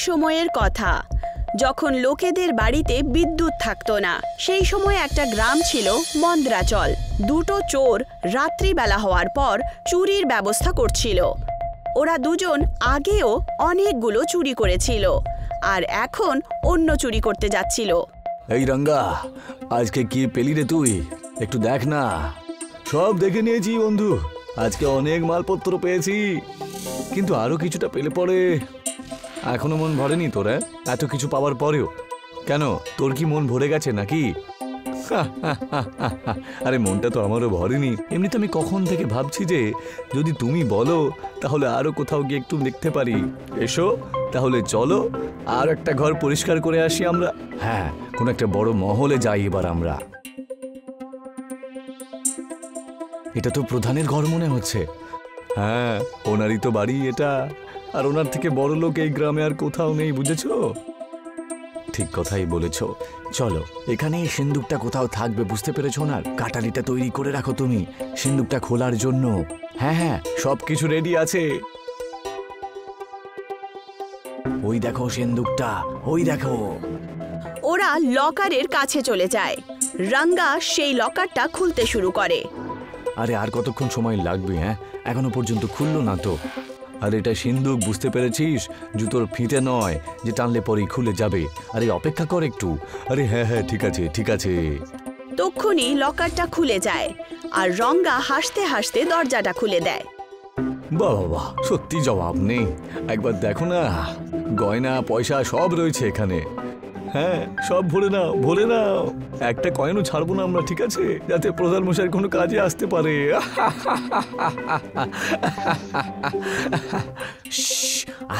সময়ের কথা, যখন লোকেদের বাড়িতে বিদ্যুৎ থাকতো না। সেই সময় একটা গ্রাম ছিল মন্দ্রাচল। দুটো চোর রাত্রিবেলা হওয়ার পর চুরির ব্যবস্থা করছিল। ওরা দুজন আগেও অনেকগুলো চুরি করেছিল, আর এখন অন্য চুরি করতে যাচ্ছিল। এই রঙ্গা, আজকে কি পেলি রে তুই? একটু দেখ না। সব দেখে নিয়েছি বন্ধু, আজকে অনেক মালপত্র পেয়েছি, কিন্তু আরো কিছুটা পেলে পরে। এখনো মন ভরেনি তোর? এত কিছু পাওয়ার পরেও কেন? তোর কি মন ভরে গেছে নাকি? আরে মনটা তো আমারও ভরেনি। এমনিতে আমি কখন থেকে ভাবছি যে যদি তুমি বলো তাহলে আরো কোথাও গিয়ে একটু দেখতে পারি। এসো তাহলে, চলো আর একটা ঘর পরিষ্কার করে আসি আমরা। হ্যাঁ, কোন একটা বড় মহলে যাই এবার আমরা। এটা তো প্রধানের ঘর মনে হচ্ছে। হ্যাঁ, ওনারই তো বাড়ি এটা, আর ওনার থেকে বড় লোক এই গ্রামে আর কোথাও নেই, বুঝেছো? ঠিক কথাই বলেছ। চলো, এখানে এই সিন্দুকটা কোথাও থাকবে, বুঝতে পেরেছো না? কাটালিটা তৈরি করে রাখো তুমি সিন্দুকটা খোলার জন্য। হ্যাঁ হ্যাঁ, সবকিছু রেডি আছে। ওই দেখো সিন্দুকটা, ওই দেখো। ওরা লকারের কাছে চলে যায়। রঙ্গা সেই লকারটা খুলতে শুরু করে। আরে আর কতক্ষণ সময় লাগবে? হ্যাঁ, এখনো পর্যন্ত খুললো না তো। আর এটা সিন্দুক, বুঝতে পেরেছিস? জুতোর ফিতে নয় যে টানলে পরেই খুলে যাবে। আরে অপেক্ষা কর একটু। আরে হ্যাঁ হ্যাঁ, ঠিক আছে ঠিক আছে। তক্ষুনি লকারটা খুলে যায়, আর রঙ্গা হাসতে হাসতে দরজাটা খুলে দেয়। বাহ বাহ, সত্যি জবাব নেই। একবার দেখো না, গয়না পয়সা সব রয়েছে এখানে। হ্যাঁ, সব ভরে নাও ভরে নাও। একটা কয়েনও ছাড়বো না আমরা, ঠিক আছে? যাতে প্রধান মশাইয়ের কোনো কাজে আসতে পারে।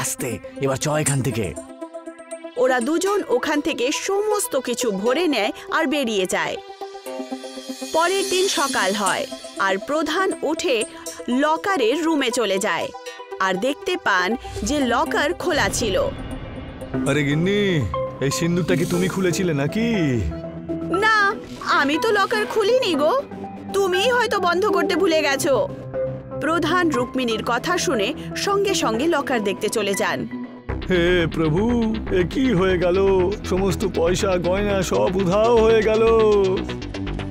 আস্তে, এবার চ এখান থেকে। ওরা দুজন ওখান থেকে সমস্ত কিছু ভরে নেয় আর বেরিয়ে যায়। পরের দিন সকাল হয়, আর প্রধান উঠে লকারের রুমে চলে যায়, আর দেখতে পান যে লকার খোলা ছিল। আরে গিন্নি, এই সিন্দুকটা কি তুমি খুলেছিলে নাকি? না, আমি তো লকার খুলিনি গো, তুমিই হয়তো বন্ধ করতে ভুলে গেছো। প্রধান রুক্মিণীর কথা শুনে সঙ্গে সঙ্গে লকার দেখতে চলে যান। হে প্রভু, এ কি হয়ে গেল? সমস্ত পয়সা গয়না সব উধাও হয়ে গেল।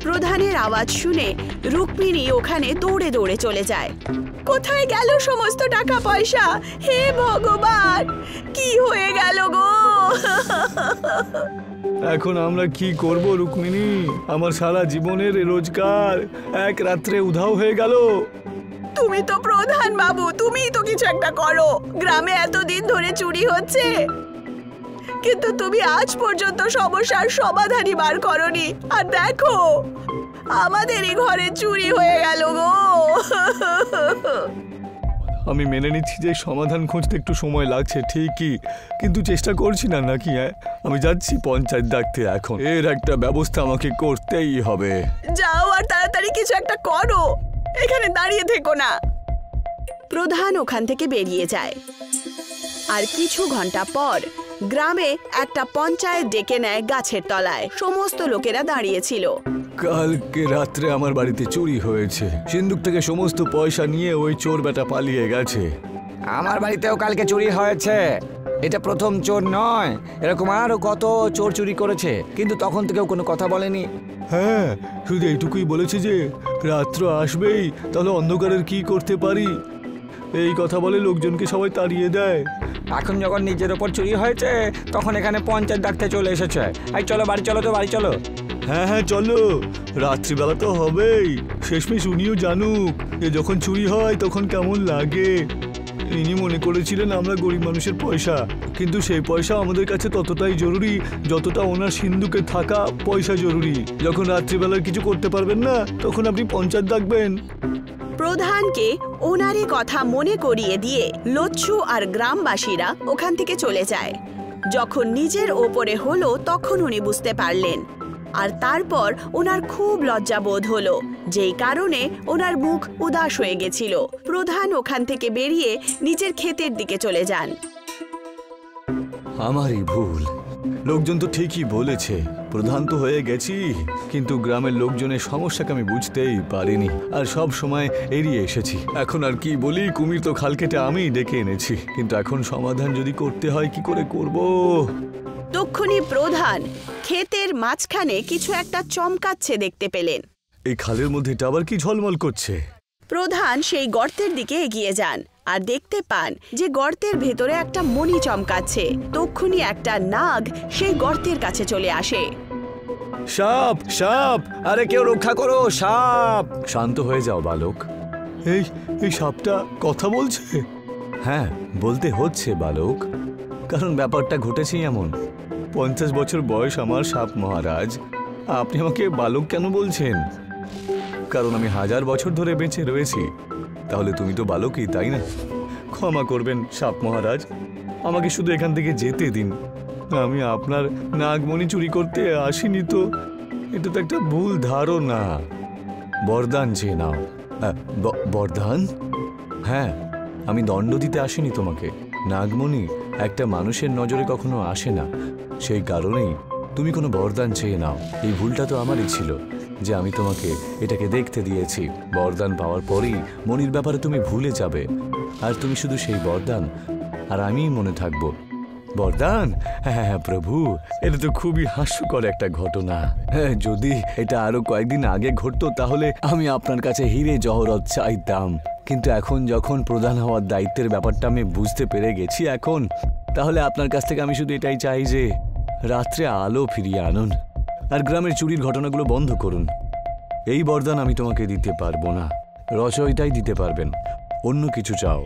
প্রধানের আওয়াজ শুনে রুক্মিণী ওখানে দৌড়ে দৌড়ে চলে যায়। কোথায় গেল সমস্ত টাকা পয়সা? হে ভগবান, কি হয়ে গেল গো? এখন আমরা কি করব রুক্মিণী? আমার সারা জীবনের রোজগার এক রাত্রে উধাও হয়ে গেল। তুমি তো প্রধান বাবু, তুমিই তো কিছু একটা করো। গ্রামে এতদিন ধরে চুরি হচ্ছে, কিন্তু তুমি আজ পর্যন্ত সমস্যার সমাধানই বার করনি। আর দেখো, আমাদেরই ঘরে চুরি হয়ে গেল গো। আমি মেনে নিচ্ছি যে সমাধান খুঁজতে একটু সময় লাগছে ঠিকই, কিন্তু চেষ্টা করছি না নাকি? আমি যাচ্ছি পঞ্চায়েত ডাকতে। এখন এর একটা ব্যবস্থা আমাকে করতেই হবে। যাও আর তাড়াতাড়ি কিছু একটা করো, এখানে দাঁড়িয়ে থেকো না। প্রধান ওখান থেকে বেরিয়ে যায়, আর কিছু ঘন্টা পর গ্রামে একটা পঞ্চায়েত ডেকে নেয় গাছের তলায়। সমস্ত লোকেরা দাঁড়িয়েছিল। কালকে রাত্রে আমার বাড়িতে চুরি হয়েছে। সিন্দুক থেকে সমস্ত পয়সা নিয়ে ওই চোর বেটা পালিয়ে গেছে। আমার বাড়িতেও কালকে চুরি হয়েছে। এটা প্রথম চোর নয়, এরকম আরো কত চোর চুরি করেছে, কিন্তু তখন থেকেও কোনো কথা বলেনি। হ্যাঁ, শুধু এইটুকুই বলেছে যে রাত্র আসবেই, তাহলে অন্ধকারের কি করতে পারি, এই কথা বলে লোকজনকে সবাই তাড়িয়ে দেয়। এখন যখন নিজের ওপর চুরি হয়েছে, তখন এখানে পঞ্চায়েত ডাকতে চলে এসেছে। এই চলো বাড়ি চলো, তো বাড়ি চলো। হ্যাঁ হ্যাঁ চলো, রাত্রিবেলা তো হবেই। শেষমেশ উনিও জানুক যে যখন চুরি হয় তখন কেমন লাগে। ইনি মনে করেছিলেন আমরা গরিব মানুষের পয়সা, কিন্তু সেই পয়সা আমাদের কাছে ততটাই জরুরি যতটা ওনার সিন্দুকে থাকা পয়সা জরুরি। যখন রাত্রিবেলা কিছু করতে পারবেন না, তখন আপনি পঞ্চায়েত ডাকবেন। প্রধানকে ওনারই কথা মনে করিয়ে দিয়ে লচ্ছু আর গ্রামবাসীরা ওখান থেকে চলে যায়। যখন নিজের ওপরে হলো, তখন উনি বুঝতে পারলেন, আর তারপর ওনার খুব লজ্জা বোধ হলো, যেই কারণে ওনার মুখ উদাস হয়ে গেছিল। প্রধান ওখান থেকে বেরিয়ে নিজের ক্ষেতের দিকে চলে যান। আমারই ভুল। লোকজন তো ঠিকই বলেছে, প্রধান তো হয়ে গেছি, কিন্তু গ্রামের লোকজনের সমস্যাকে আমি বুঝতেই পারিনি আর সব সময় এড়িয়ে এসেছি। এখন আর কি বলি, কুমির তো খাল কেটে আমিই ডেকে এনেছি, কিন্তু এখন সমাধান যদি করতে হয় কি করে করব? তক্ষুনি প্রধান ক্ষেতের মাঝখানে কিছু একটা চমকাচ্ছে দেখতে পেলেন। এই খালের মধ্যে এটা আবার কি ঝলমল করছে? প্রধান সেই গর্তের দিকে এগিয়ে যান আর দেখতে পান যে গর্তের ভেতরে একটা মণি চমকাচ্ছে। তক্ষুনি একটা নাগ সেই গর্তের কাছে চলে আসে। সাপ, সাপ, আরে কেউ রক্ষা করো, সাপ! শান্ত হয়ে যাও বালক। এই সাপটা কথা বলছে? হ্যাঁ, বলতে হচ্ছে বালক, কারণ ব্যাপারটা ঘটেছেই এমন। 50 বছর বয়স আমার সাপ মহারাজ, আপনি আমাকে বালক কেন বলছেন? কারণ আমি 1000 বছর ধরে বেঁচে রয়েছি। তাহলে তুমি তো বালকই, তাই না? ক্ষমা করবেন সাপ মহারাজ, আমাকে শুধু এখান থেকে যেতে দিন। আমি আপনার নাগমণি চুরি করতে আসিনি তো, এটা তো একটা ভুল ধারণা। বরদান চেয়ে নাও। বরদান? হ্যাঁ, আমি দণ্ড দিতে আসিনি তোমাকে। নাগমণি একটা মানুষের নজরে কখনো আসে না, সেই কারণেই তুমি কোনো বরদান চেয়ে নাও। এই ভুলটা তো আমারই ছিল যে আমি তোমাকে এটাকে দেখতে দিয়েছি। বরদান পাওয়ার পরেই মনির ব্যাপারে তুমি ভুলে যাবে, আর তুমি শুধু সেই বরদান আর আমিই মনে থাকবো। বরদান? হ্যাঁ প্রভু, এটা তো খুবই হাস্যকর একটা ঘটনা। হ্যাঁ, যদি এটা আরো কয়েকদিন আগে ঘটতো তাহলে আমি আপনার কাছে হিরে জহরত চাইতাম, কিন্তু এখন যখন প্রধান হওয়ার দায়িত্বের ব্যাপারটা আমি বুঝতে পেরে গেছি এখন, তাহলে আপনার কাছ থেকে আমি শুধু এটাই চাই যে রাত্রে আলো ফিরিয়ে আনুন আর গ্রামের চুরির ঘটনাগুলো বন্ধ করুন। এই বরদান আমি তোমাকে দিতে পারবো না, রচয়িতাই দিতে পারবেন। অন্য কিছু চাও?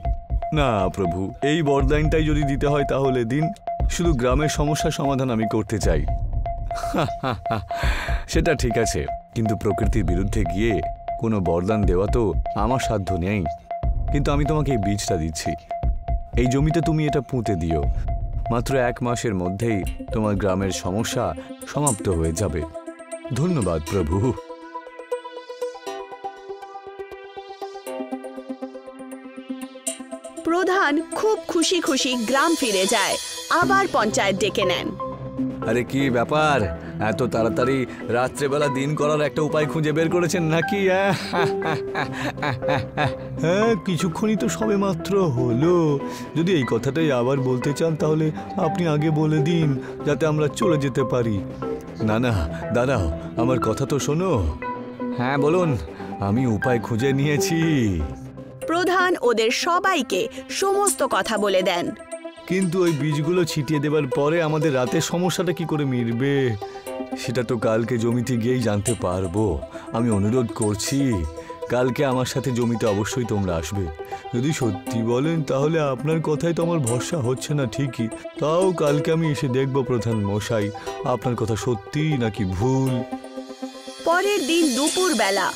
না প্রভু, এই বরদানটাই যদি দিতে হয় তাহলে দিন। শুধু গ্রামের সমস্যার সমাধান আমি করতে চাই। সেটা ঠিক আছে, কিন্তু প্রকৃতির বিরুদ্ধে গিয়ে কোনো বরদান দেওয়া তো আমার সাধ্য নেই। কিন্তু আমি তোমাকে এই বীজটা দিচ্ছি, এই জমিতে তুমি এটা পুঁতে দিও। মাত্র 1 মাসের মধ্যেই তোমার গ্রামের সমস্যা সমাপ্ত হয়ে যাবে। ধন্যবাদ প্রভু। প্রধান খুব খুশি খুশি গ্রাম ফিরে যায়, আবার পঞ্চায়েত ডেকে নেন। আরে কি ব্যাপার, এত তাড়াতাড়ি রাত্রেবেলা দিন করার একটা উপায় খুঁজে বের করেছেন নাকি? হ্যাঁ, কিছুক্ষণই তো সবে মাত্র হলো। যদি এই কথাটাই আবার বলতে চান তাহলে আপনি আগে বলে দিন, যাতে আমরা চলে যেতে পারি। না না, দাঁড়াও, আমার কথা তো শোনো। হ্যাঁ বলুন। আমি উপায় খুঁজে নিয়েছি। প্রধান ওদের সবাইকে সমস্ত কথা বলে দেন। কিন্তু ওই বীজগুলো ছিটিয়ে দেবার পরে আমাদের রাতের সমস্যাটা কি করে মিটবে সেটা তো কালকে জমিতে গিয়েই জানতে পারবো। আমি অনুরোধ করছি, কালকে আমার সাথে জমিতে অবশ্যই তোমরা আসবে। যদি সত্যি বলেন তাহলে আপনার কথাই তো আমার ভরসা হচ্ছে না ঠিকই, তাও কালকে আমি এসে দেখব প্রধান মশাই আপনার কথা সত্যি নাকি ভুল। পরের দিন দুপুর বেলা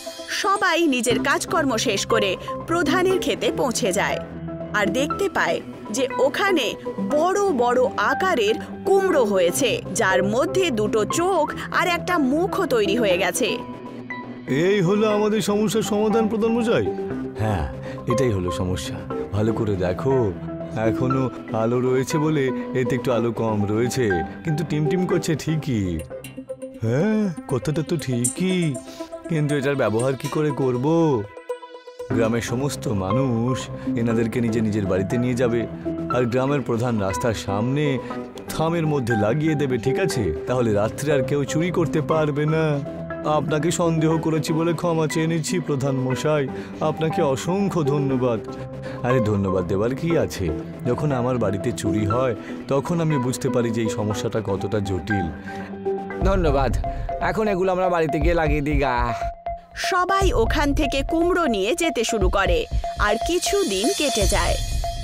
সবাই নিজের কাজকর্ম শেষ করে প্রধানের ক্ষেতে পৌঁছে যায় আর দেখতে পায় যে ওখানে বড় বড় আকারের কুমড়ো হয়েছে, যার মধ্যে 2টো চোখ আর একটা মুখও তৈরি হয়ে গেছে। এই হলো আমাদের সমস্যার সমাধান প্রধান মশাই। হ্যাঁ, এটাই হলো সমস্যা। ভালো করে দেখো, এখনো আলো রয়েছে বলে এতে একটু আলো কম রয়েছে, কিন্তু টিমটিম করছে ঠিকই। হ্যাঁ, কথাটা তো ঠিকই, কিন্তু এটার ব্যবহার কি করে করব? গ্রামের সমস্ত মানুষ এনাদেরকে নিজের বাড়িতে নিয়ে যাবে আর গ্রামের প্রধান রাস্তার সামনে থামের মধ্যে লাগিয়ে দেবে, ঠিক আছে? তাহলে রাত্রে আর কেউ চুরি করতে পারবে না। আপনাকে সন্দেহ করেছি বলে ক্ষমা চেয়ে নিচ্ছি প্রধান মশাই, আপনাকে অসংখ্য ধন্যবাদ। আরে ধন্যবাদ দেবার কি আছে, যখন আমার বাড়িতে চুরি হয় তখন আমি বুঝতে পারি যে এই সমস্যাটা কতটা জটিল। ধন্যবাদ, এখন এগুলো আমরা বাড়িতে গিয়ে লাগিয়ে দিই গা। সবাই ওখান থেকে কুমড়ো নিয়ে যেতে শুরু করে আর কিছুদিন কেটে যায়।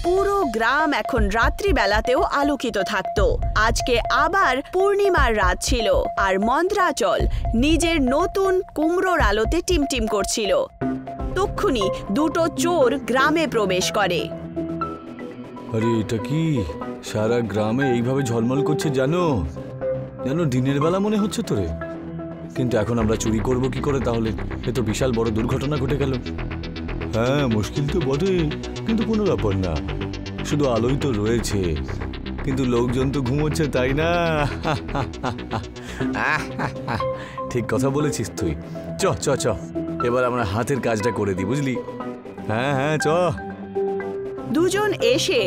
পুরো গ্রাম এখন রাত্রিবেলাতেও আলোকিত থাকতো। আজকে আবার পূর্ণিমার রাত ছিল আর মন্দ্রাচল নিজের নতুন কুমড়োর আলোতে টিমটিম করছিল। তক্ষুনি 2টো চোর গ্রামে প্রবেশ করে। আরে এটা কি, সারা গ্রামে এইভাবে ঝলমল করছে জানো? যেন দিনের বেলা মনে হচ্ছে তোরে। কিন্তু এখন আমরা চুরি করব কি করে তাহলে? এ তো বিশাল বড় দুর্ঘটনা ঘটে গেল। হ্যাঁ, মুশকিল তো বটে, কিন্তু কোনো ব্যাপার না, শুধু আলোই তো রয়েছে। কিন্তু লোকজন তো ঘুমোচ্ছে, তাই না? ঠিক কথা বলেছিস তুই। চ চ চ, এবার আমরা হাতের কাজটা করে দিই, বুঝলি? হ্যাঁ হ্যাঁ, চ। দুজন এসে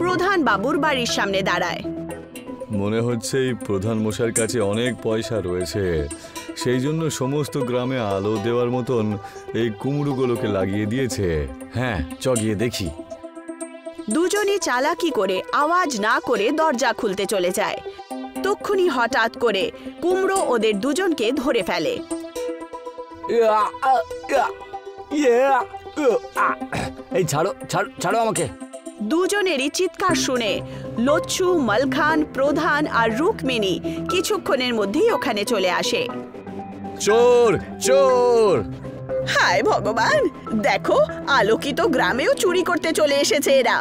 প্রধান বাবুর বাড়ির সামনে দাঁড়ায়। মনে হচ্ছে এই প্রধান মশাইয়ের কাছে অনেক পয়সা রয়েছে, সেই জন্য সমস্ত গ্রামে আলো দেওয়ার মতন এই কুমড়োগুলোকে লাগিয়ে দিয়েছে। হ্যাঁ, চ গিয়ে দেখি। দুজনই চালাকি করে আওয়াজ না করে দরজা খুলতে চলে যায়। তক্ষুনি হঠাৎ করে কুমড়ো ওদের দুজনকে ধরে ফেলে। এই ছাড়ো ছাড়ো ছাড়ো আমাকে। দুজনেরই চিৎকার শুনে লচ্ছু, মালখান, প্রধান আর রুকমিনী কিছুক্ষণের মধ্যেই ওখানে চলে আসে। চোর চোর! হায় ভগবান, দেখো আলোকিত গ্রামেও চুরি করতে চলে এসেছে এরা।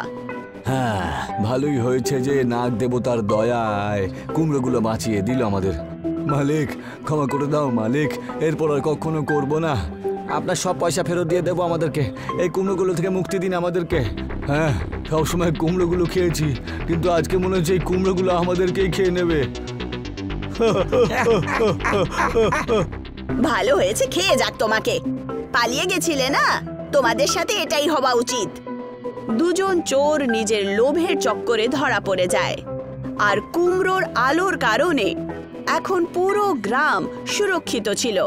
হ্যাঁ, ভালোই হয়েছে যে নাগ দেবতার দয়ায় কুমড়োগুলো বাঁচিয়ে দিল আমাদের। মালিক, ক্ষমা করে দাও মালিক, এরপর আর কখনো করবো না। আপনার সব পয়সা ফেরত দিয়ে দেবো আমাদেরকে। এই কুমড়োগুলো থেকে মুক্তি দিন আমাদেরকে। হ্যাঁ, সবসময় কুমড়োগুলো খেয়েছি, কিন্তু আজকে মনে হচ্ছে এই কুমড়োগুলো আমাদেরকেই খেয়ে নেবে। ভালো হয়েছে, খেয়ে যাক তোমাকে। পালিয়ে গেছিলে না, তোমাদের সাথে এটাই হওয়া উচিত। দুজন চোর নিজের লোভের চক্করে ধরা পড়ে যায়, আর কুমড়োর আলোর কারণে এখন পুরো গ্রাম সুরক্ষিত ছিল।